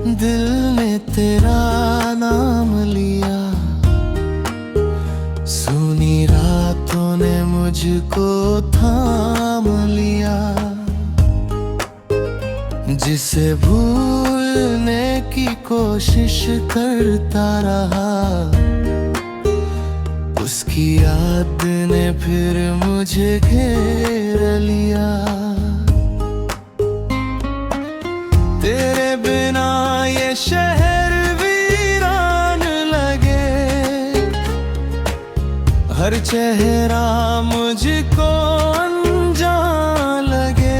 दिल ने तेरा नाम लिया, सुनी रातों ने मुझको थाम लिया। जिसे भूलने की कोशिश करता रहा, उसकी याद ने फिर मुझे घेर लिया। तेरे बिना ये शहर वीरान लगे, हर चेहरा मुझको अनजान लगे।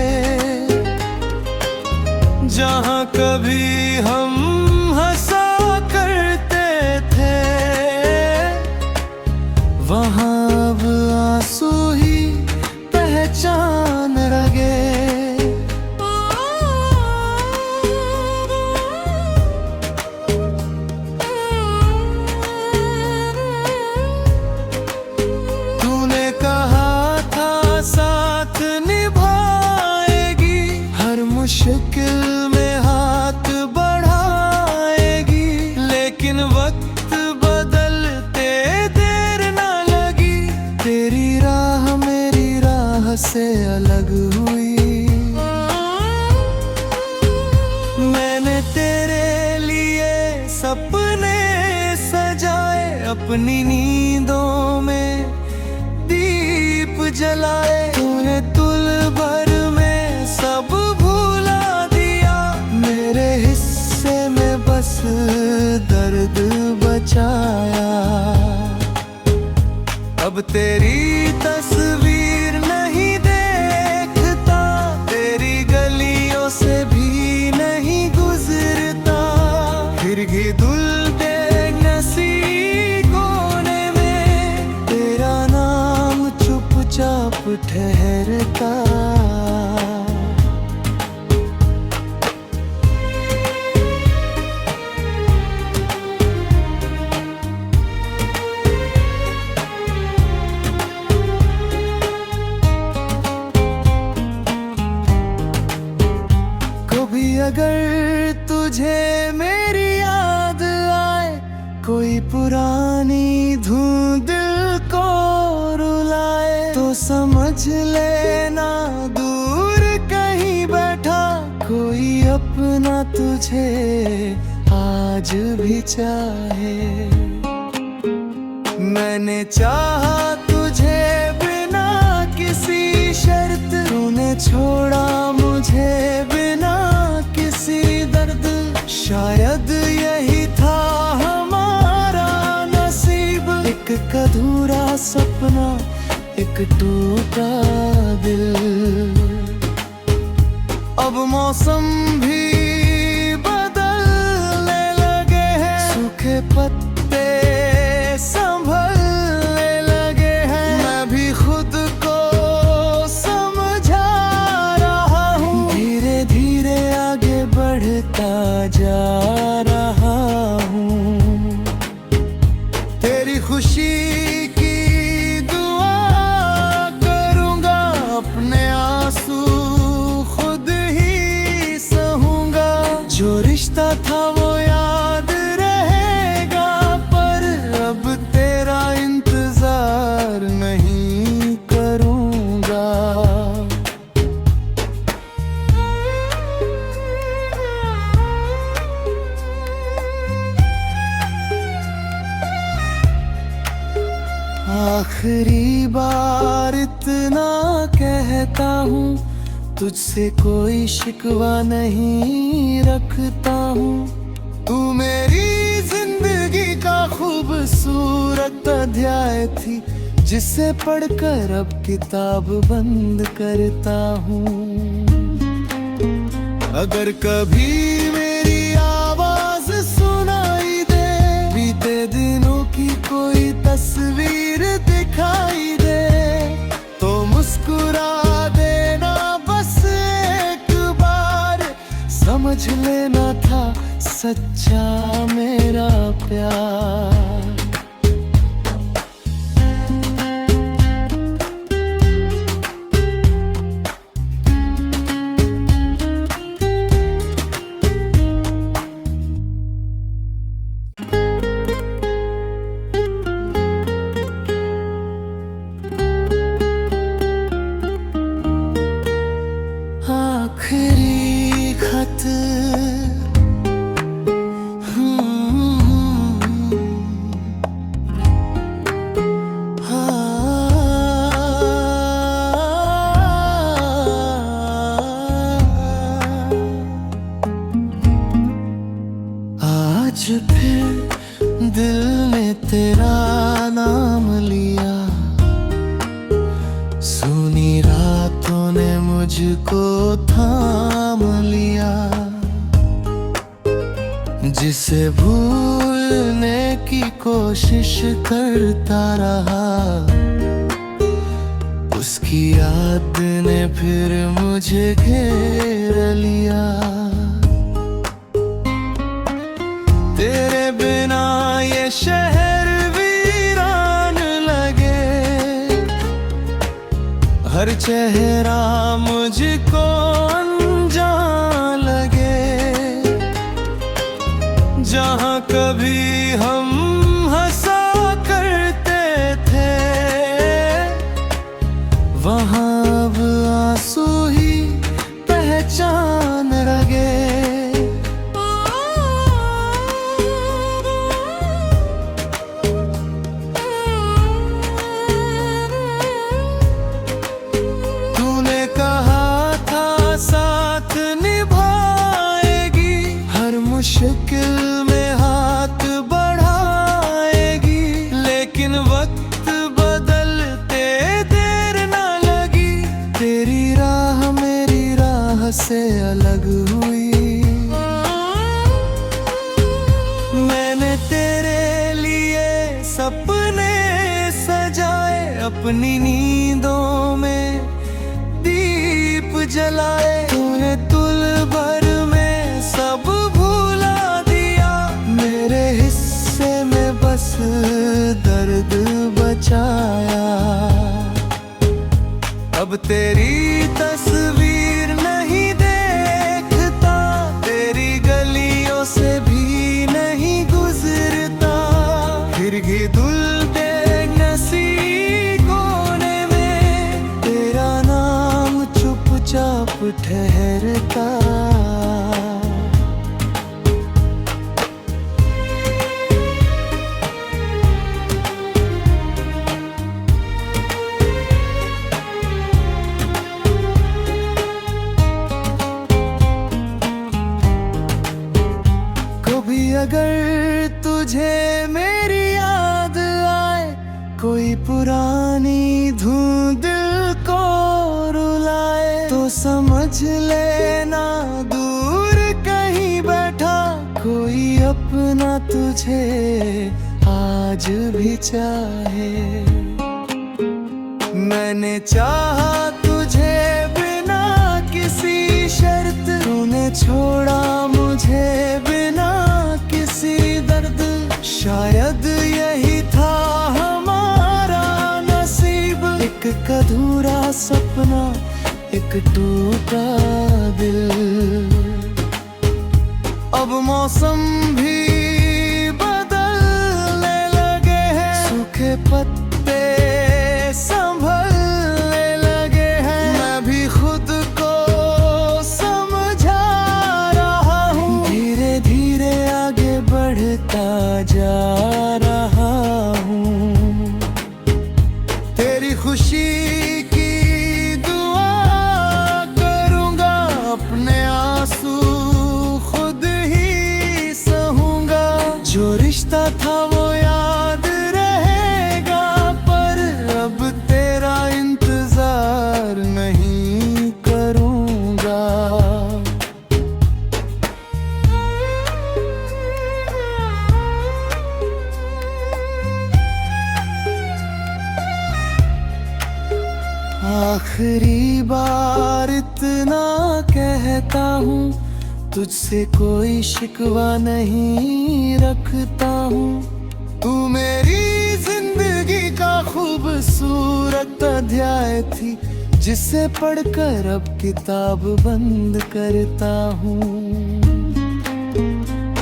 जहाँ कभी हम हंसा करते थे, वहाँ अब आंसू ही पहचान लगे। तूने कहा था साथ निभाएगी, हर मुश्किल में हाथ बढ़ाएगी। लेकिन वक्त बदलते देर ना लगी, तेरी राह मेरी राह से अलग हुई। मैंने तेरे लिए सपने सजाए, अपनी नींदों में दीप जलाए। तूने तुल भर में सब भुला दिया, मेरे हिस्से में बस दर्द बचाया। अब तेरी तस्वीर नहीं देखता, तेरी गलियों से भी नहीं गुजरता। फिर भी दिल बेनसी कोने में तेरा नाम चुपचाप ठहरता। कभी अगर तुझे मेरी याद आए, कोई पुरानी धुन दिल को रुलाए, तो समझ लेना दूर कहीं बैठा कोई अपना तुझे आज भी चाहे। मैंने चाहा तुझे बिना किसी शर्त, तूने छोड़ा मुझे बिना किसी दर्द। शायद यही था हमारा नसीब, एक अधूरा सपना, एक टूटा दिल। अब मौसम भी बदलने लगे हैं, सूखे पत्ते संभलने लगे हैं। मैं भी खुद को समझा रहा हूँ, धीरे धीरे आगे बढ़ता जा रहा हूँ। तेरी खुशी की दुआ करूँगा, अपने आंसू खुद ही सहूँगा। जो रिश्ता था वो याद रहेगा, पर अब तेरा इंतजार नहीं करूँगा। आखिरी बार इतना कहता हूँ, तुझसे कोई शिकवा नहीं रखता हूँ। तू मेरी जिंदगी का खूबसूरत अध्याय थी, जिसे पढ़कर अब किताब बंद करता हूँ। अगर कभी मेरी आवाज सुनाई दे, बीते दिनों की कोई तस्वीर दिखाई दे, तो मुस्कुरा देना बस एक बार। समझ लेना था सच्चा मेरा प्यार। आज फिर दिल ने तेरा नाम लिया, सुनी रातों ने मुझको थाम लिया। जिसे भूलने की कोशिश करता रहा, उसकी याद ने फिर मुझे घेर लिया। तेरे बिना ये शहर वीरान लगे, हर चेहरा मुझको अनजान लगे। जहाँ कभी हम हंसा करते थे, वहाँ अब आंसू ही पहचान लगे। तूने कहा था साथ निभाएगी, हर मुश्किल में हाथ बढ़ाएगी। लेकिन वक्त बदलते देर ना लगी, तेरी राह मेरी राह से अलग हुई। मैंने तेरे लिए सपने सजाए, अपनी नींदों में दीप जलाए। तूने तुल भर में सब भुला दिया, मेरे हिस्से में बस दर्द बचाया। अब तेरी तस्वीर नहीं देखता, तेरी गलियों से भी नहीं गुजरता। फिर भी दिल बेनसी कोने में तेरा नाम चुपचाप ठहरता। अगर तुझे मेरी याद आए, कोई पुरानी धुन दिल को रुलाए, तो समझ लेना दूर कहीं बैठा कोई अपना तुझे आज भी चाहे। मैंने चाहा तुझे बिना किसी शर्त, तूने छोड़ा मुझे बिना किसी दर्द। शायद यही था हमारा नसीब, एक अधूरा सपना, एक टूटा दिल। अब मौसम भी बदलने लगे हैं, सूखे पत्ते संभलने लगे हैं। मैं भी खुद को समझा रहा हूँ, धीरे धीरे आगे बढ़ता जा रहा हूँ। तेरी खुशी की दुआ करूँगा, अपने आंसू खुद ही सहूँगा। जो रिश्ता था वो याद रहेगा, पर अब तेरा इंतजार नहीं करूँगा। आखिरी बार इतना कहता हूँ, तुझसे कोई शिकवा नहीं रखता हूँ। तू मेरी जिंदगी का खूबसूरत अध्याय थी, जिसे पढ़कर अब किताब बंद करता हूँ।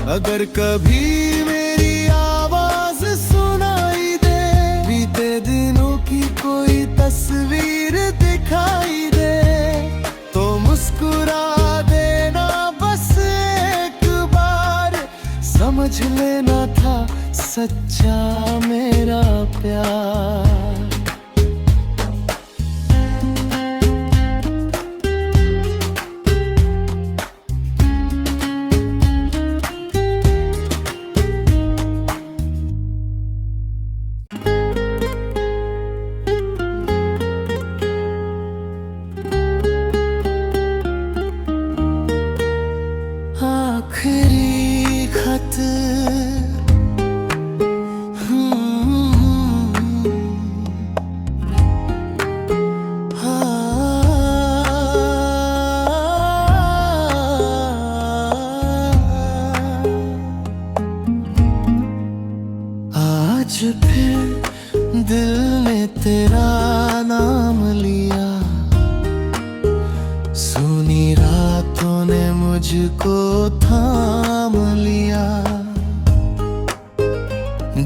अगर कभी मेरी आवाज सुनाई दे, बीते दिनों की कोई तस्वीर दिखाई दे, तो मुस्कुरा देना बस एक बार। समझ लेना था सच्चा मेरा प्यार। आखिरी खत आज फिर दिल ने तेरा नाम लिया, सुनी रातों ने मुझको थाम लिया।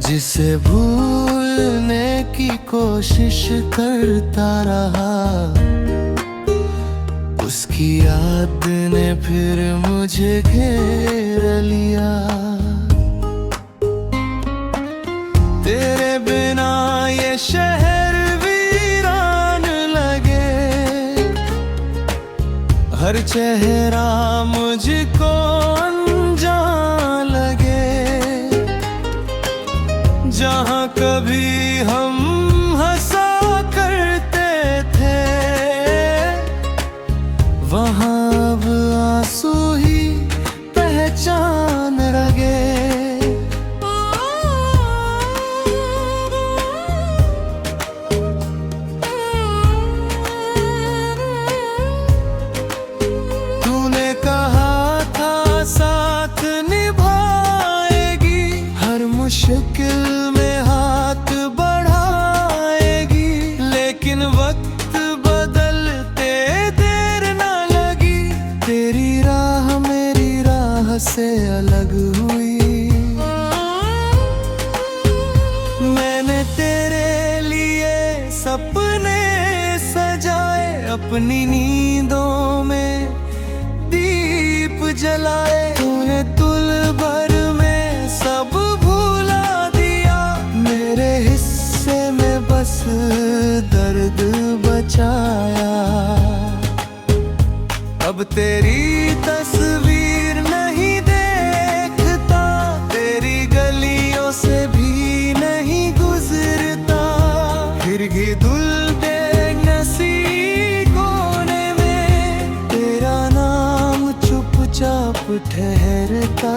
जिसे भूलने की कोशिश करता रहा, उसकी याद ने फिर मुझे घेर लिया। तेरे बिना ये शहर वीरान लगे, हर चेहरा मुझको अनजान लगे। जहाँ कभी हम हंसा करते थे, वहाँ अब आंसू ही पहचान लगे। मुश्किल में हाथ बढ़ाएगी, लेकिन वक्त बदलते देर न लगी। तेरी राह मेरी राह से अलग हुई, मैंने तेरे लिए सपने सजाए, अपनी नींदों में दीप जलाए। तूने तुल भर में सब बस दर्द बचाया। अब तेरी तस्वीर नहीं देखता, तेरी गलियों से भी नहीं गुजरता। फिर भी दिल बेनसी कोने में तेरा नाम चुपचाप ठहरता।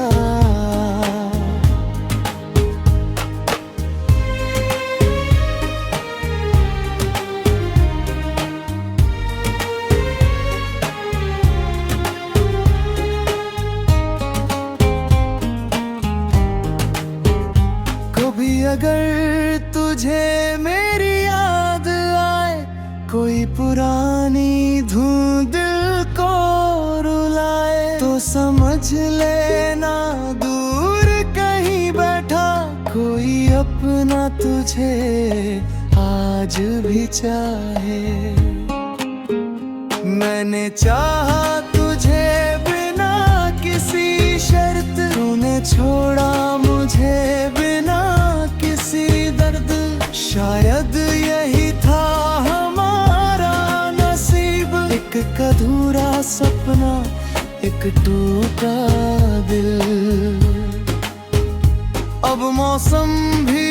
अगर तुझे मेरी याद आए, कोई पुरानी धुन दिल को रुलाए, तो समझ लेना दूर कहीं बैठा कोई अपना तुझे आज भी चाहे। मैंने चाहा तुझे बिना किसी शर्त, तूने छोड़ा मुझे बिना दर्द। शायद यही था हमारा नसीब, एक अधूरा सपना, एक टूटा दिल। अब मौसम भी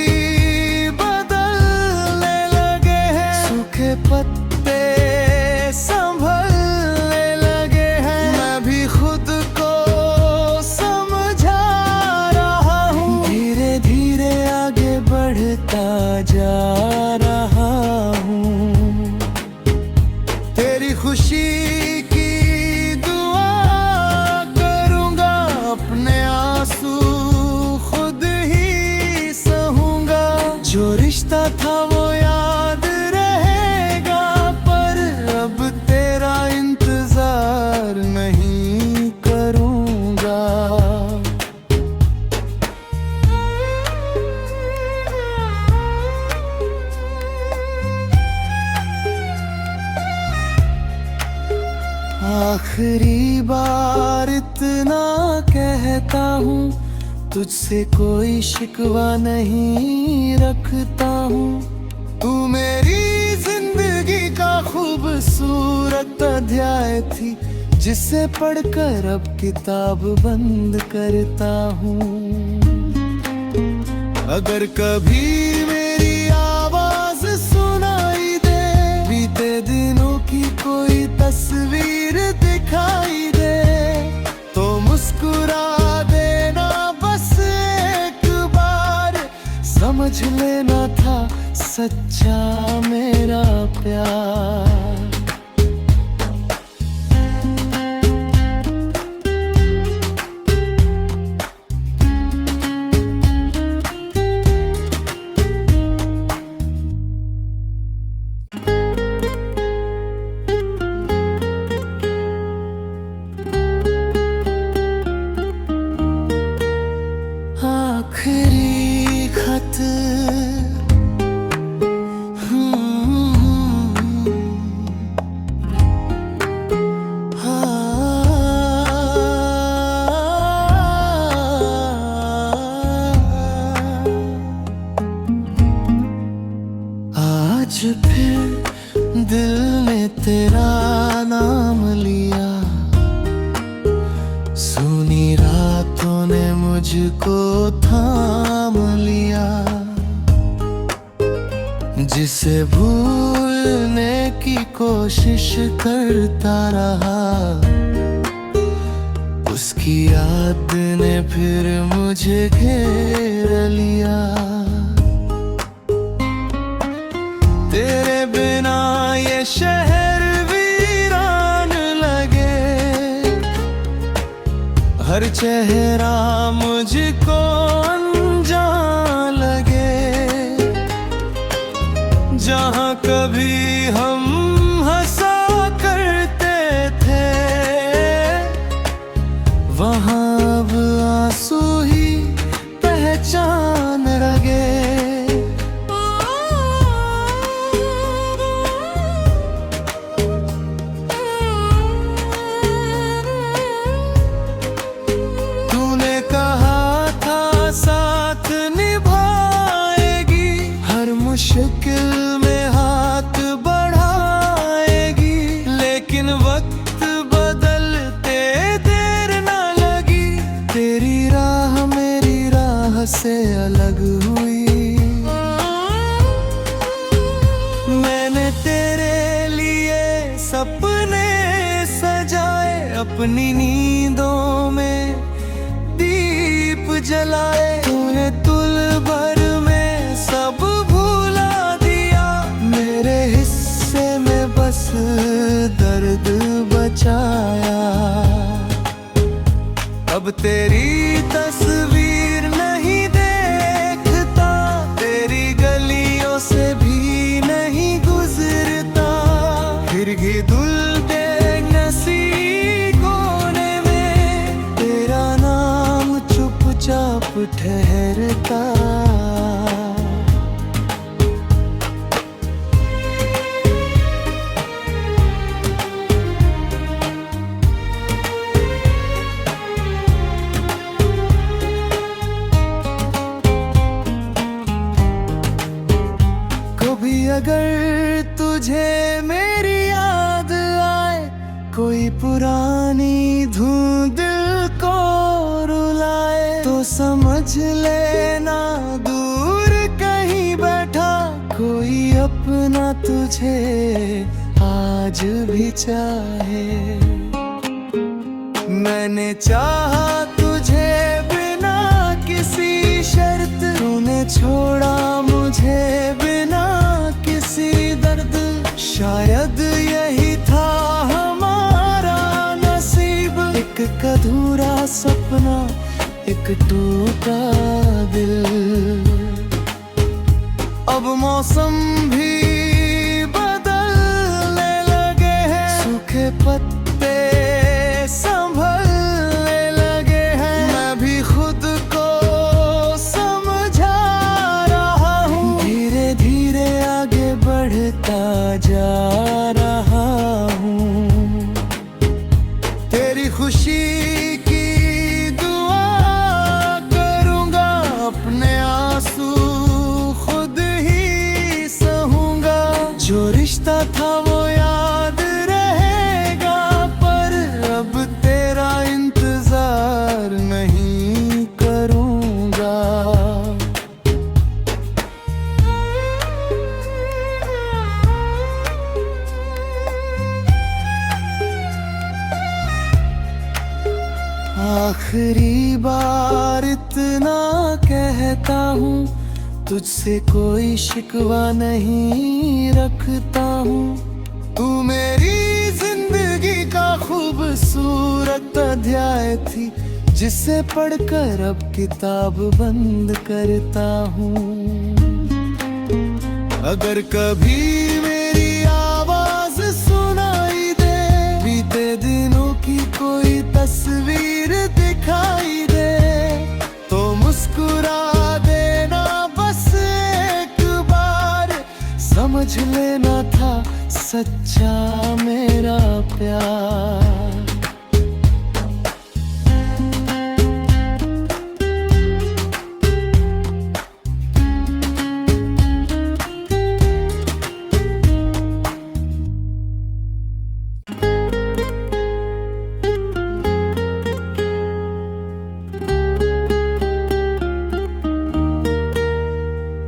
बदलने लगे हैं, सूखे पत्ते संभलने लगे हैं। मैं भी खुद को समझा रहा हूँ, धीरे धीरे आगे बढ़ता जा रहा हूँ। तेरी खुशी की दुआ करूँगा, अपने आंसू खुद ही सहूँगा। जो रिश्ता था वो याद रहेगा, पर अब तेरा इंतजार नहीं करूँगा। आखिरी बार इतना कहता हूँ, तुझसे कोई शिकवा नहीं रखता हूँ। तू मेरी जिंदगी का खूबसूरत अध्याय थी, जिसे पढ़कर अब किताब बंद करता हूँ। अगर कभी मेरी आवाज सुनाई दे, बीते दिनों की कोई तस्वीर दिखाई दे, तो मुस्कुरा समझ लेना था सच्चा मेरा प्यार। आखिरी खत आज फिर दिल ने तेरा नाम लिया, सुनी रातों ने मुझको थाम लिया। जिसे भूलने की कोशिश करता रहा, उसकी याद ने फिर मुझे घेर लिया। तेरे बिना ये शहर वीरान लगे, हर चेहरा मुझको अनजान लगे। जहाँ कभी हम हंसा करते थे, वहाँ अब आंसू ही पहचान लगे। मुश्किल में हाथ बढ़ाएगी, लेकिन वक्त बदलते देर ना लगी। तेरी राह मेरी राह से अलग हुई, मैंने तेरे लिए सपने सजाए, अपनी नींदों में दीप जलाए। तूने तुल भर में सब बस दर्द बचाया। अब तेरी तस्वीर नहीं देखता, तेरी गलियों से भी नहीं गुजरता। फिर भी दिल बेनसी कोने में तेरा नाम चुपचाप ठहरता। अगर तुझे मेरी याद आए, कोई पुरानी धुन दिल को रुलाए, तो समझ लेना दूर कहीं बैठा कोई अपना तुझे आज भी चाहे। मैंने चाहा तुझे बिना किसी शर्त, तूने छोड़ा मुझे बिना किसी दर्द। शायद यही था हमारा नसीब, एक अधूरा सपना, एक टूटा दिल। अब मौसम भी बदलने लगे हैं, सूखे पत्ते संभलने लगे हैं। मैं भी खुद को समझा रहा हूँ, धीरे धीरे आगे बढ़ता जा रहा हूँ। तेरी खुशी की दुआ करूँगा, अपने आंसू खुद ही सहूँगा। जो रिश्ता था वो याद रहेगा, पर अब तेरा इंतजार नहीं करूँगा। आखिरी बार इतना कहता हूँ, तुझसे कोई शिकवा नहीं रखता हूँ। तू मेरी जिंदगी का खूबसूरत अध्याय थी, जिसे पढ़कर अब किताब बंद करता हूँ। अगर कभी मेरी आवाज सुनाई दे, बीते दिनों की कोई तस्वीर दिखाई दे, तो मुस्कुरा देना बस एक बार, समझ लेना था सच्चा मेरा प्यार।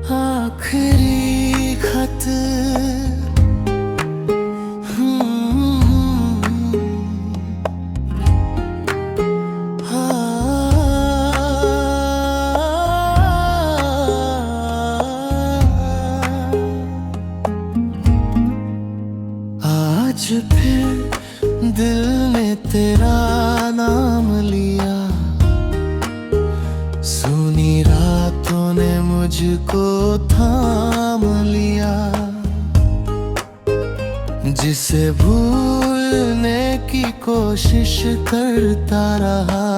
आखिरी खत आज फिर दिल ने तेरा नाम लिया, सुनी रातों ने मुझको थाम लिया। जिसे भूलने की कोशिश करता रहा,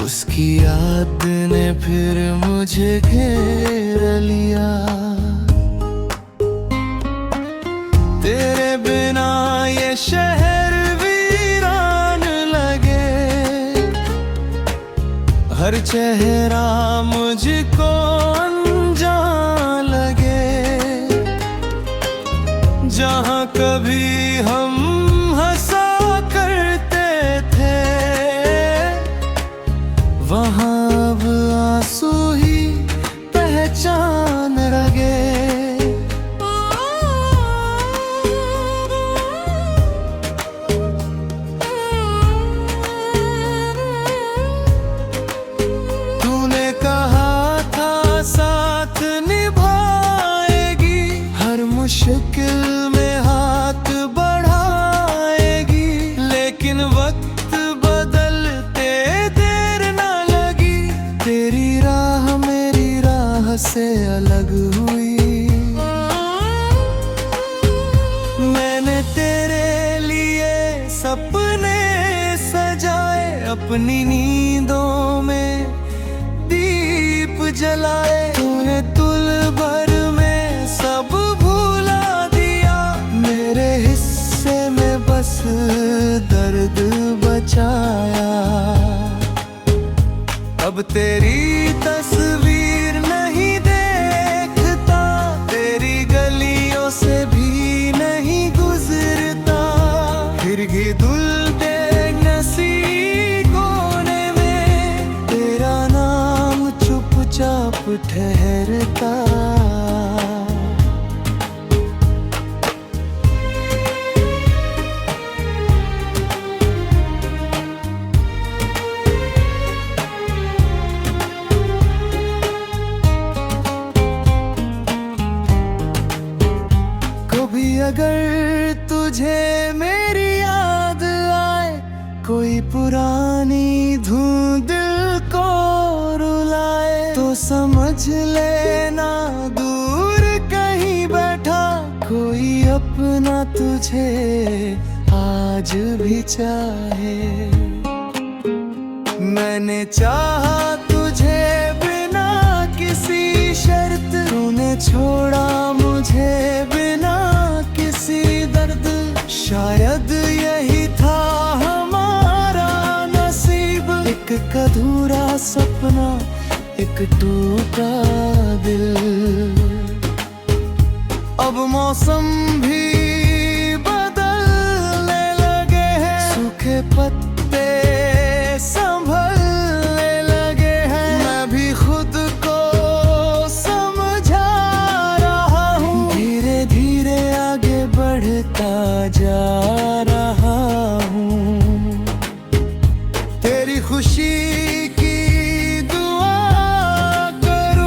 उसकी याद ने फिर मुझे घेर लिया। तेरे बिना ये शहर वीरान लगे, हर चेहरा मुझको अनजान लगे। जहाँ कभी हम हंसा करते थे, वहाँ अब आंसू ही पहचान लगे। मुश्किल में हाथ बढ़ाएगी, लेकिन वक्त बदलते देर न लगी। तेरी राह मेरी राह से अलग हुई, मैंने तेरे लिए सपने सजाए, अपनी नींदों में दीप जलाए। तूने तुल भर में सब दर्द बचाया। अब तेरी तस्वीर नहीं देखता, तेरी गलियों से भी नहीं गुजरता। फिर भी धुलते नसी कोने में तेरा नाम चुपचाप ठहरता। अगर तुझे मेरी याद आए, कोई पुरानी धुन दिल को रुलाए, तो समझ लेना दूर कहीं बैठा कोई अपना तुझे आज भी चाहे। मैंने चाहा तुझे बिना किसी शर्त, तूने छोड़ा मुझे बिना किसी दर्द। शायद यही था हमारा नसीब, एक अधूरा सपना, एक टूटा दिल। अब मौसम भी बदलने लगे हैं, सूखे पत्ते संभलने लगे हैं। मैं भी खुद को समझा रहा हूँ, धीरे धीरे आगे बढ़ता जा रहा हूँ। तेरी खुशी की दुआ कर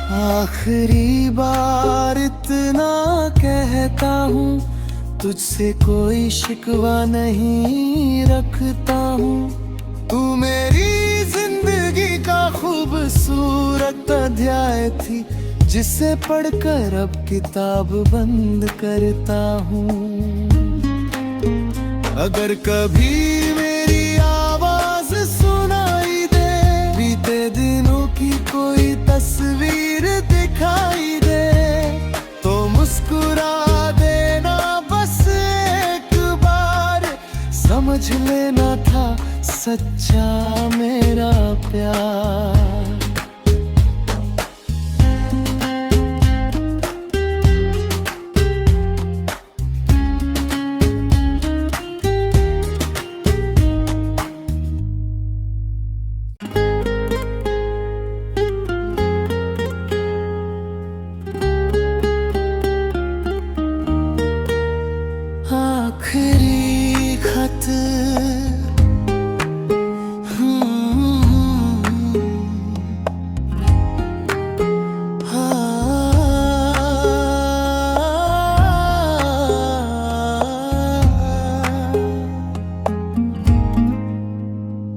आखिरी बार इतना कहता हूँ, तुझसे कोई शिकवा नहीं रखता हूँ। तू मेरी जिंदगी का खूबसूरत अध्याय थी, जिसे पढ़कर अब किताब बंद करता हूँ। अगर कभी मेरी आवाज सुनाई दे, बीते दिनों की कोई तस्वीर दिखाई दे, तो मुस्कुरा देना बस एक बार। समझ लेना था सच्चा मेरा प्यार। आखिरी खत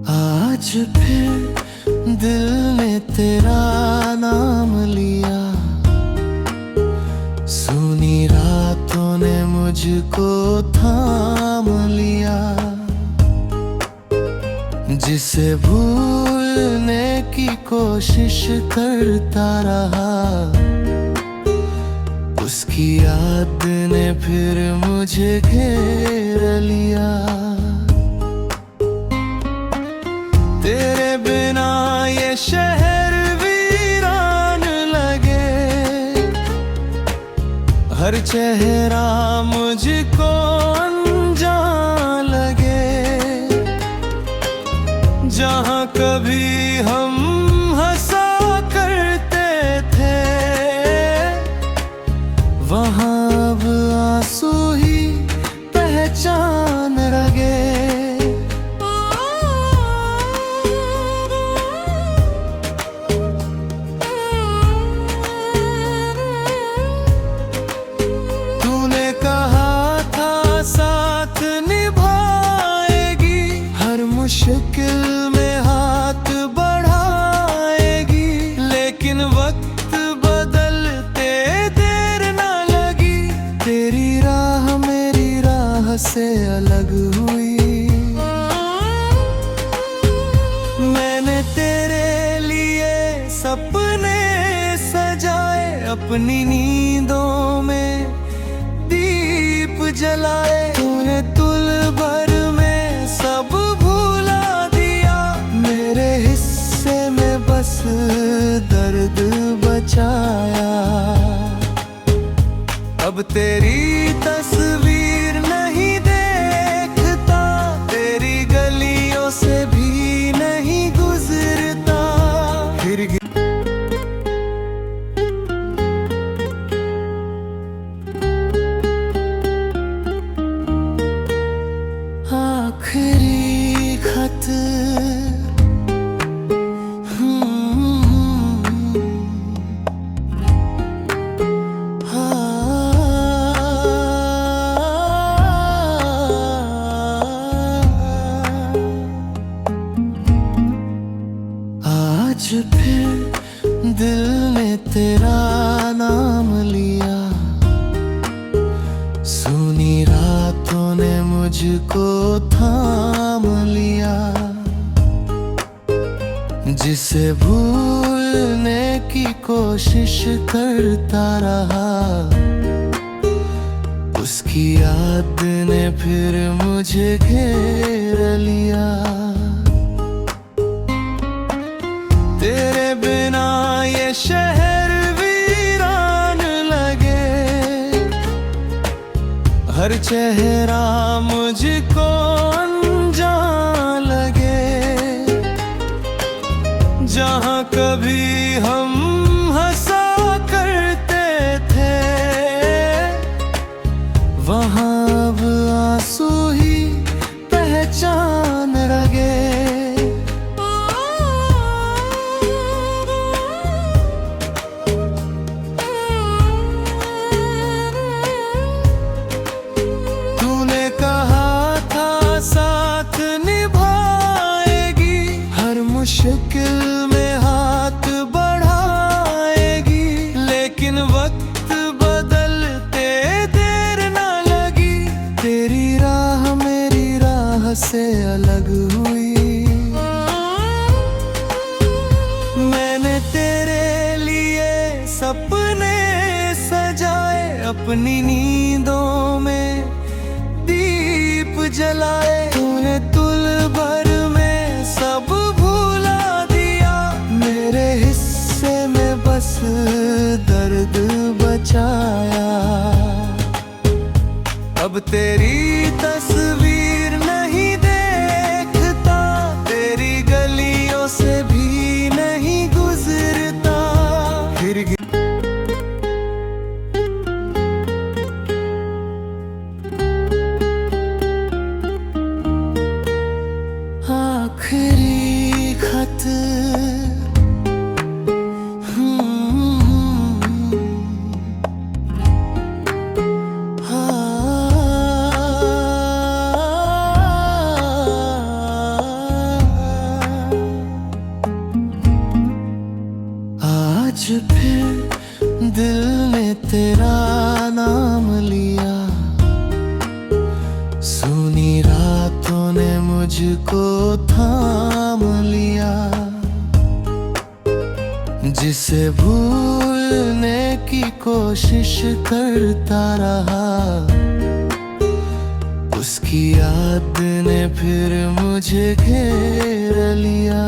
आज फिर दिल ने तेरा नाम लिया, सुनी रातों ने मुझको थाम लिया। जिसे भूलने की कोशिश करता रहा, उसकी याद ने फिर मुझे घेर लिया। तेरे बिना ये शहर वीरान लगे, हर चेहरा मुझको अनजान लगे। जहाँ कभी हम हंसा करते थे, वहाँ अब आंसू ही पहचान लगे। मुश्किल में हाथ बढ़ाएगी, लेकिन वक्त बदलते देर ना लगी। तेरी राह मेरी राह से अलग हुई, मैंने तेरे लिए सपने सजाए, अपनी नींदों में दीप जलाए। तूने तुल भर में सब बस दर्द बचाया। अब तेरी तस्वीर नहीं देखता, तेरी गलियों से भी नहीं गुजरता। फिर आखिरी खत आज फिर दिल ने तेरा नाम लिया, सुनी रातों ने मुझको थाम लिया। जिसे भूलने की कोशिश करता रहा, उसकी याद ने फिर मुझे घेर लिया। तेरे बिना ये शहर वीरान लगे, हर चेहरा मुझको अनजान लगे। जहाँ कभी हम हंसा करते थे, वहाँ अब आंसू ही पहचान लगे। मुश्किल में हाथ बढ़ाएगी, लेकिन वक्त बदलते देर ना लगी। तेरी राह मेरी राह से अलग हुई, मैंने तेरे लिए सपने सजाए, अपनी नींदों में दीप जलाए। तूने तुल भर में सब भुला दिया, मेरे हिस्से में बस दर्द बचाया। अब तेरी तस्वीर नहीं देखता, तेरी गलियों से भी नहीं गुजरता। फिर आखिरी खत आज फिर दिल ने तेरा नाम लिया, सुनी रातों ने मुझको थाम लिया। जिसे भूलने की कोशिश करता रहा, उसकी याद ने फिर मुझे घेर लिया।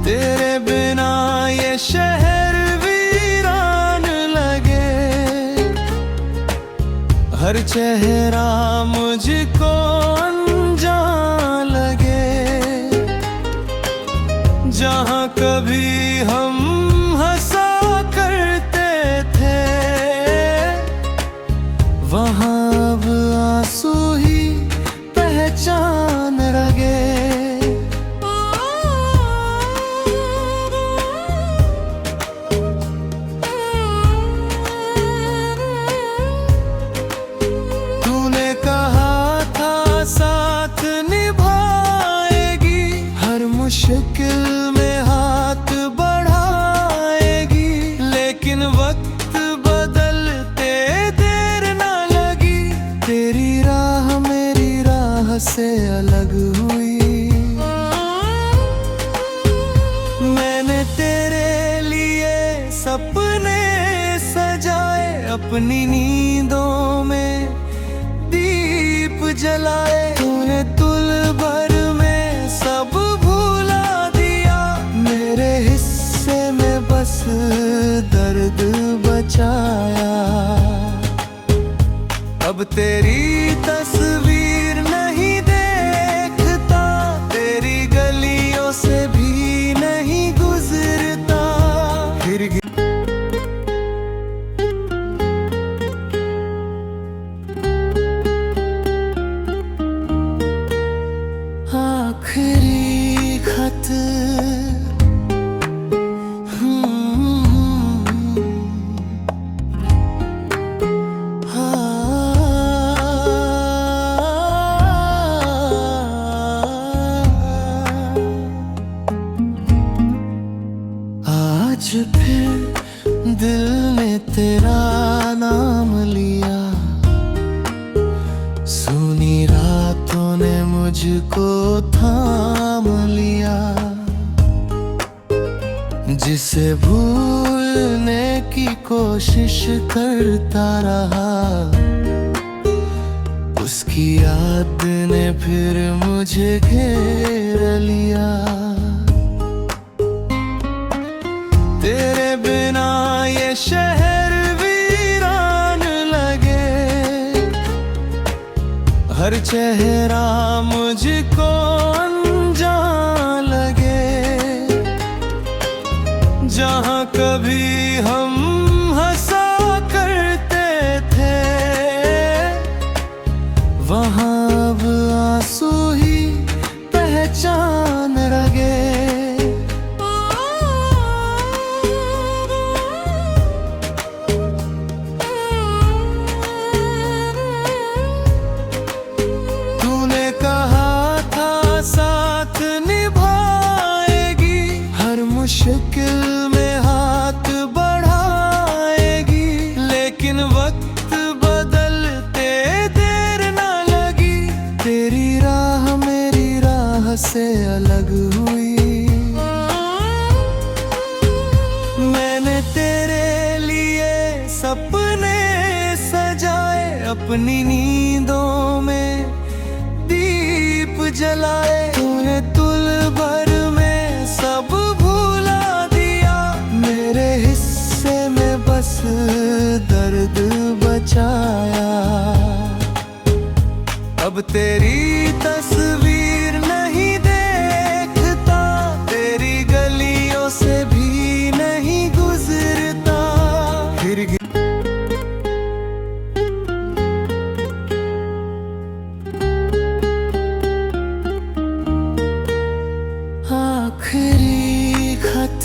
तेरे बिना ये शहर वीरान लगे, हर चेहरा मुझको अनजान लगे। जहाँ कभी हम हंसा करते थे, वहाँ अब आंसू ही पहचान लगे। मुश्किल में हाथ बढ़ाएगी, लेकिन वक्त बदलते देर ना लगी। तेरी राह मेरी राह से अलग हुई, मैंने तेरे लिए सपने सजाए, अपनी नींदों में दीप जलाए। तूने तुल भर में सब बस दर्द बचाया। अब तेरी तस्वीर नहीं देखता, तेरी गलियों से भी नहीं गुजरता। फिर आखिरी खत आज फिर दिल ने तेरा नाम लिया, सुनी रातों ने मुझको थाम लिया। जिसे भूलने की कोशिश करता रहा, उसकी याद ने फिर मुझे घेर लिया। तेरे बिना ये शहर वीरान लगे, हर चेहरा मुझको अनजान लगे। जहाँ कभी हम हंसा करते थे, वहाँ अब आंसू ही पहचान लगे। तूने कहा था मुश्किल में हाथ बढ़ाएगी, लेकिन वक्त बदलते देर ना लगी। तेरी राह मेरी राह से अलग हुई, मैंने तेरे लिए सपने सजाए, अपनी नींदों में दीप जलाए। तूने तुल भर में सब भुला दिया, मेरे हिस्से में बस दर्द बचाया। अब तेरी तस्वीर नहीं देखता, तेरी गलियों से भी नहीं गुजरता। फिर आखिरी खत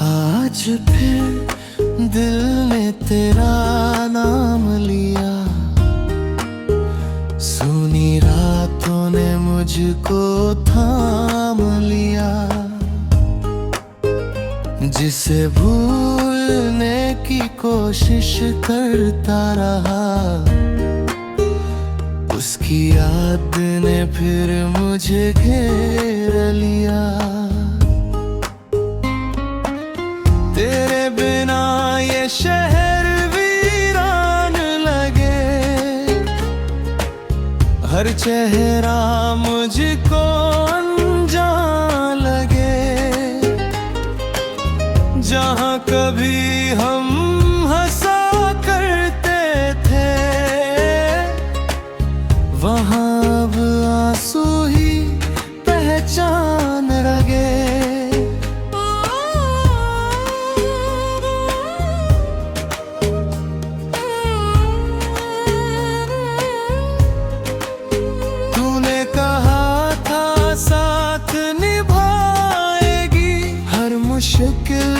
आज फिर दिल ने तेरा नाम लिया, सुनी रातों ने मुझको थाम लिया। जिसे भूलने की कोशिश करता रहा, उसकी याद ने फिर मुझे घेर लिया। तेरे बिना ये शहर वीरान लगे, हर चेहरा मुझको अनजान लगे। जहाँ कभी हम हंसा करते थे, वहाँ अब आंसू ही पहचान लगे। तूने कहा था साथ निभाएगी, हर मुश्किल